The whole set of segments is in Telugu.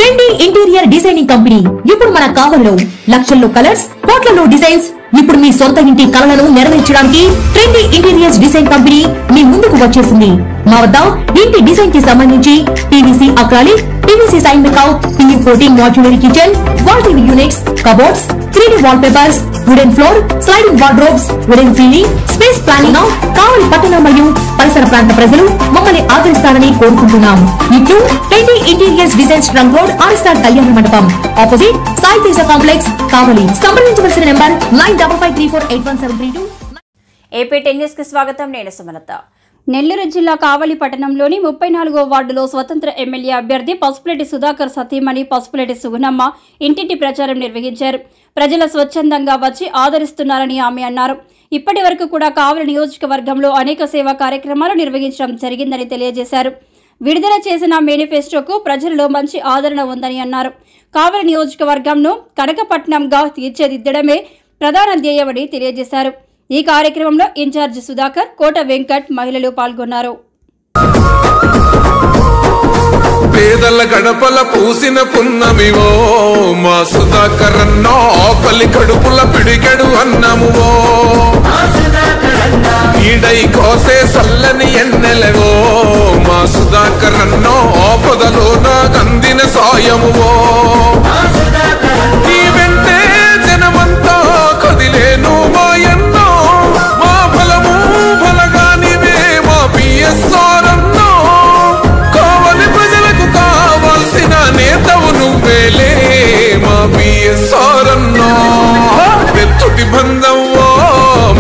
ట్రెండీ ఇంటీరియర్ డిజైనింగ్ కంపెనీ ఇప్పుడు మన కావలిలో లక్షల్లో కలర్స్, కోట్లలో డిజైన్స్. ఇప్పుడు మీ సొంత ఇంటి కలలను నెరవేర్చడానికి ట్రెండీ ఇంటీరియర్స్ డిజైన్ కంపెనీ మీ ముందుకు వచ్చేసింది. మా వద్ద ఇంటి డిజైన్ కి సంబంధించి పీవీసీ అక్రాలిక్, పీవీసీ సైన్ మేకౌట్, PU coating modular kitchen, wall TV units, cupboards, 3D wall papers, wooden floor, sliding wardrobes, wooden ceiling, space planning. Kavali పట్టణ మరియు పరిసర ప్రాంత ప్రజలు మమ్మల్ని ఆదరిస్తారని కోరుకుంటున్నాం. ఇట్లు trendy interiors designs trunk road, RSR Kalyana Mandapam, opposite Sai Teja complex, Kavali. సంప్రదించవలసిన నెంబర్ 9553481732. ఏపీ టెన్నిస్ కి స్వాగతం. నేను సుమలత. నెల్లూరు జిల్లా కావలి పట్టణంలోని 34వ వార్డులో స్వతంత్ర ఎమ్మెల్యే అభ్యర్థి పసుపులేటి సుధాకర్ సతీమణి పసుపులేటి సుగుణమ్మ ఇంటింటి ప్రచారం నిర్వహించారు. ప్రజలు స్వచ్ఛందంగా వచ్చి ఆదరిస్తున్నారని ఆమె అన్నారు. ఇప్పటి వరకు కూడా కావలి నియోజకవర్గంలో అనేక సేవా కార్యక్రమాలు నిర్వహించడం జరిగిందని తెలియజేశారు. విడుదల చేసిన మేనిఫెస్టోకు ప్రజల్లో మంచి ఆదరణ ఉందని అన్నారు. కావలి నియోజకవర్గంను కనకపట్నంగా తీర్చిదిద్దడమే ప్రధాన ధ్యేయమని తెలియజేశారు. ఈ కార్యక్రమంలో ఇన్ఛార్జ్ సుధాకర్, కోట వెంకట్ మహిళలు పాల్గొన్నారు. పేదల గడపల పూసిన పున్నమివో మా సుధాకర్ అన్నో, ఆకలి కడుపుల పిడిగడు అన్నమువో, ఈడై కోసే సల్లని ఎన్నెలవో మా సుధాకర్ అన్నో, ఆపదలో నాకందిన సాయమువో, నీ వెంటే జనమంతా కదిలేను మాయన్నో, మా బలము బలగానివే మా బిఎస్ఆర్ అన్నో, కావలి ప్రజలకు కావాల్సిన నేతవు నువ్వేలే మా బిఎస్ఆర్ అన్నో, పెట్టుటి బంధంవో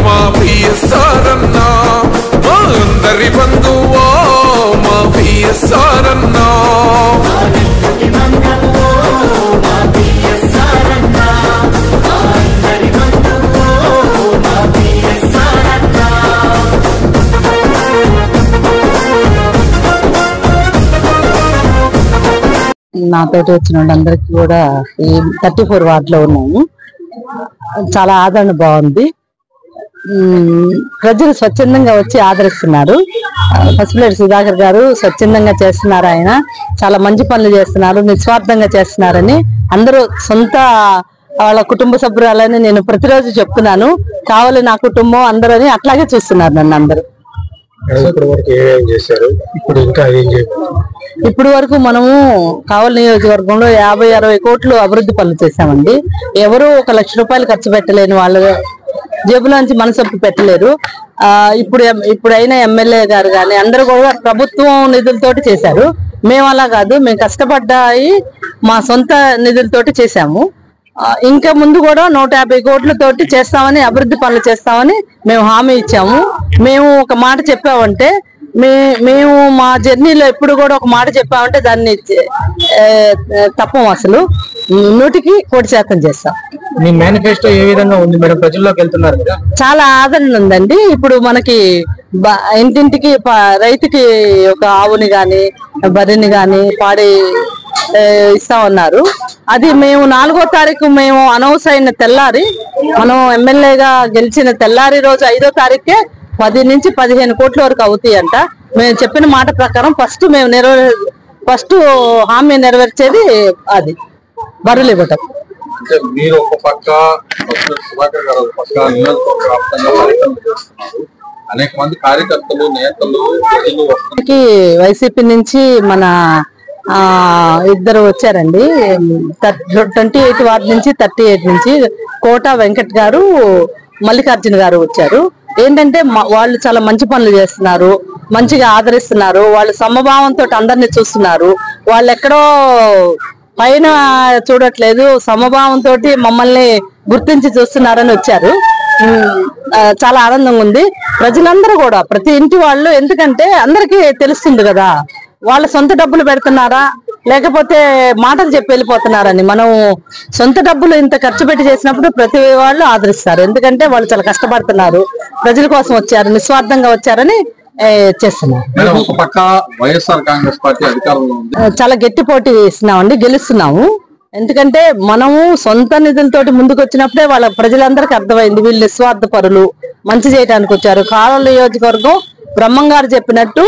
మా బిఎస్ఆర్ అన్నా, మా అందరి బంధువో మా బిఎస్ఆర్ అన్నా. నాతోటి వచ్చిన వాళ్ళందరికీ కూడా ఈ 34 వార్డులో ఉన్నాము. చాలా ఆదరణ బాగుంది. ప్రజలు స్వచ్ఛందంగా వచ్చి ఆదరిస్తున్నారు. పసుపులేటి సుధాకర్ గారు స్వచ్ఛందంగా చేస్తున్నారు. ఆయన చాలా మంచి పనులు చేస్తున్నారు, నిస్వార్థంగా చేస్తున్నారని అందరూ సొంత వాళ్ళ కుటుంబ సభ్యురాలని నేను ప్రతిరోజు చెప్తున్నాను. కావాలి నా కుటుంబం అందరూ అని అట్లాగే చూస్తున్నారు నన్ను అందరూ. ఇప్పుడు వరకు మనము కావలి నియోజకవర్గంలో 50-60 కోట్లు అభివృద్ధి పనులు చేశామండి. ఎవరు 1 లక్ష రూపాయలు ఖర్చు పెట్టలేని వాళ్ళు జేబులోంచి మనసొప్పి పెట్టలేరు. ఇప్పుడైనా ఎమ్మెల్యే గారు కానీ అందరూ కూడా ప్రభుత్వం నిధులతోటి చేశారు. మేము అలా కాదు, మేము కష్టపడ్డాయి మా సొంత నిధులతోటి చేశాము. ఇంకా ముందు కూడా 150 కోట్లతోటి చేస్తామని, అభివృద్ధి పనులు చేస్తామని మేము హామీ ఇచ్చాము. మేము ఒక మాట చెప్పామంటే, మేము మా జర్నీలో ఎప్పుడు కూడా ఒక మాట చెప్పామంటే దాన్ని తప్పం. అసలు 100% చేస్తాం. మీ మేనిఫెస్టో ఏ విధంగా ఉంది మేడం? ప్రజల్లోకి వెళ్తున్నారు కదా, చాలా ఆదరణ ఉందండి. ఇప్పుడు మనకి ఇంటింటికి రైతుకి ఒక ఆవుని గాని బర్రెని గాని పాడి ఇస్తా ఉన్నారు. అది మేము 4వ తారీఖు మేము అనౌన్స్ అయిన తెల్లారి, మనం ఎమ్మెల్యేగా గెలిచిన తెల్లారి రోజు 5వ తారీఖే 10 నుంచి 15 కోట్ల వరకు అవుతాయి అంట. మేము చెప్పిన మాట ప్రకారం ఫస్ట్ హామీ నెరవేర్చేది అది బర్రెలు ఇవ్వటం. మీరు ఒక పక్క సుధాకర్ గారు ఒక పక్క అనేక మంది కార్యకర్తలు, నేతలు, వైసీపీ నుంచి మన ఇద్దరు వచ్చారండి. 28 వార్డు నుంచి 38 నుంచి కోట వెంకట్ గారు, మల్లికార్జున గారు వచ్చారు. ఏంటంటే వాళ్ళు చాలా మంచి పనులు చేస్తున్నారు, మంచిగా ఆదరిస్తున్నారు. వాళ్ళు సమభావంతో అందరినీ చూస్తున్నారు. వాళ్ళు ఎక్కడో పైన చూడట్లేదు, సమభావంతో మమ్మల్ని గుర్తించి చూస్తున్నారని వచ్చారు. చాలా ఆనందంగా ఉంది. ప్రజలందరూ కూడా ప్రతి ఇంటి వాళ్ళు, ఎందుకంటే అందరికీ తెలుస్తుంది కదా వాళ్ళ సొంత డబ్బులు పెడుతున్నారా లేకపోతే మాటలు చెప్పి వెళ్ళిపోతున్నారని. మనం సొంత డబ్బులు ఇంత ఖర్చు పెట్టి చేసినప్పుడు ప్రతి వాళ్ళు ఆదరిస్తారు. ఎందుకంటే వాళ్ళు చాలా కష్టపడుతున్నారు, ప్రజల కోసం వచ్చారు, నిస్వార్థంగా వచ్చారని చేస్తున్నారు. చాలా గట్టి పోటీ ఇస్తున్నామండి, గెలుస్తున్నాము. ఎందుకంటే మనము సొంత నిధులతోటి ముందుకు వచ్చినప్పుడే వాళ్ళ ప్రజలందరికీ అర్థమైంది వీళ్ళు నిస్వార్థ పరులు, మంచి చేయడానికి వచ్చారు. కావలి నియోజకవర్గం బ్రహ్మం గారు చెప్పినట్టు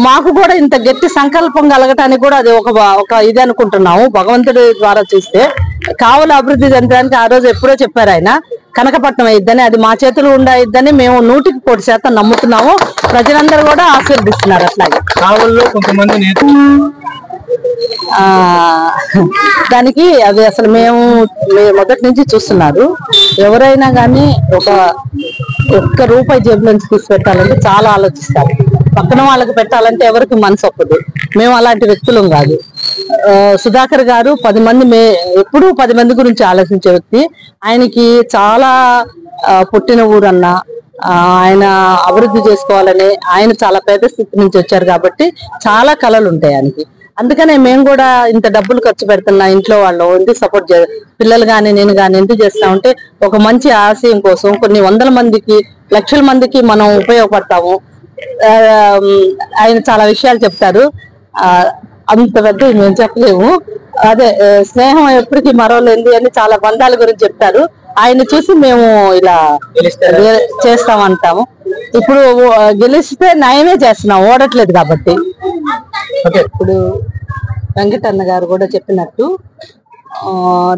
మాకు కూడా ఇంత గట్టి సంకల్పం కలగటానికి కూడా అది ఒక ఇది అనుకుంటున్నాము. భగవంతుడి ద్వారా చూస్తే కావలి అభివృద్ధి చెందడానికి ఆ రోజు ఎప్పుడో చెప్పారు ఆయన, కనకపట్నం అయిద్దని. అది మా చేతులు ఉండయిద్దని మేము 100% నమ్ముతున్నాము. ప్రజలందరూ కూడా ఆశీర్దిస్తున్నారు. అట్లాగే కావలిలో కొంతమంది దానికి అది అసలు మేము మొదటి నుంచి చూస్తున్నారు. ఎవరైనా కానీ ఒక్క రూపాయి జేబులో నుంచి తీసి పెట్టాలంటే చాలా ఆలోచిస్తారు. పక్కన వాళ్ళకి పెట్టాలంటే ఎవరికి మనసు ఒప్పదు. మేము అలాంటి వ్యక్తులం కాదు. సుధాకర్ గారు 10 మంది ఎప్పుడూ 10 మంది గురించి ఆలోచించే వ్యక్తి. ఆయనకి చాలా పుట్టిన ఊరన్నా ఆయన అభివృద్ధి చేసుకోవాలని ఆయన చాలా పేద స్థితి నుంచి వచ్చారు కాబట్టి చాలా కళలు ఉంటాయి ఆయనకి. అందుకనే మేము కూడా ఇంత డబ్బులు ఖర్చు పెడుతున్నా, ఇంట్లో వాళ్ళు ఎందుకు సపోర్ట్ పిల్లలు కానీ నేను కానీ ఎందుకు చేస్తామంటే ఒక మంచి ఆశయం కోసం కొన్ని వందల మందికి లక్షల మందికి మనం ఉపయోగపడతాము. ఆయన చాలా విషయాలు చెప్తారు. అంత పెద్ద మేము చెప్పలేము. అదే స్నేహం ఎప్పటికీ మరవలేదు అని చాలా బంధాల గురించి చెప్తారు. ఆయన చూసి మేము ఇలా చేస్తామంటాము. ఇప్పుడు గెలిస్తే నయమే చేస్తున్నాం, ఓడట్లేదు కాబట్టి. ఇప్పుడు వెంకటన్న గారు కూడా చెప్పినట్టు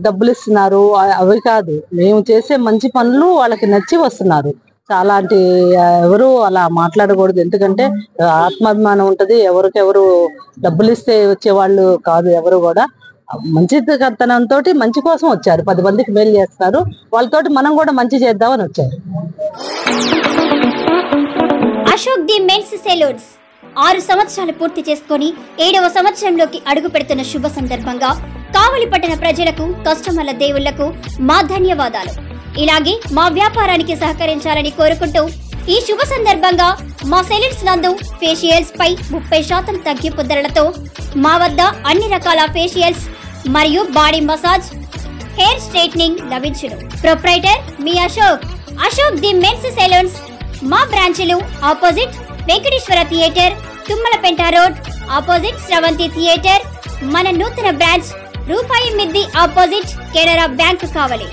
డబ్బులు ఇస్తున్నారు అవి కాదు, మేము చేసే మంచి పనులు వాళ్ళకి నచ్చి వస్తున్నారు. చాలా ఎవరు అలా మాట్లాడకూడదు. ఎందుకంటే ఆత్మాభిమానం ఉంటది. ఎవరికెవరు డబ్బులు ఇస్తే వచ్చేవాళ్ళు కాదు. ఎవరు కూడా మంచితనంతో మంచి కోసం వచ్చారు. 10 మందికి మేలు చేస్తారు. వాళ్ళతోటి మనం కూడా మంచి చేద్దామని వచ్చారు. అశోక్ ది మెన్స్ సెలూన్స్ 6 సంవత్సరాలు పూర్తి చేసుకుని 7వ సంవత్సరంలోకి అడుగు పెడుతున్న శుభ సందర్భంగా కావలి పట్టణ ప్రజలకు, కస్టమర్ల దేవుళ్లకు మా ధన్యవాదాలు. ఇలాగే మా వ్యాపారానికి సహకరించాలని కోరుకుంటూ ఈ శుభ సందర్భంగా మా సెలూన్స్ నందు ఫేషియల్స్ పై 30% తగ్గింపు ధరలతో మా వద్ద అన్ని రకాల ఫేషియల్స్ మరియు బాడీ మసాజ్, హెయిర్ స్ట్రైట్నింగ్ లభించును. ప్రొప్రైటర్ మీ అశోక్ ది మెన్స్ సెలూన్స్. మా బ్రాంచ్లు opposite Venkateswara theatre, Tummalapenta road, opposite Sravanthi theatre. మన నూతన బ్రాంచ్ రూపాయి మిద్ది ఆపోజిట్ కెనరా బ్యాంక్ కావలి.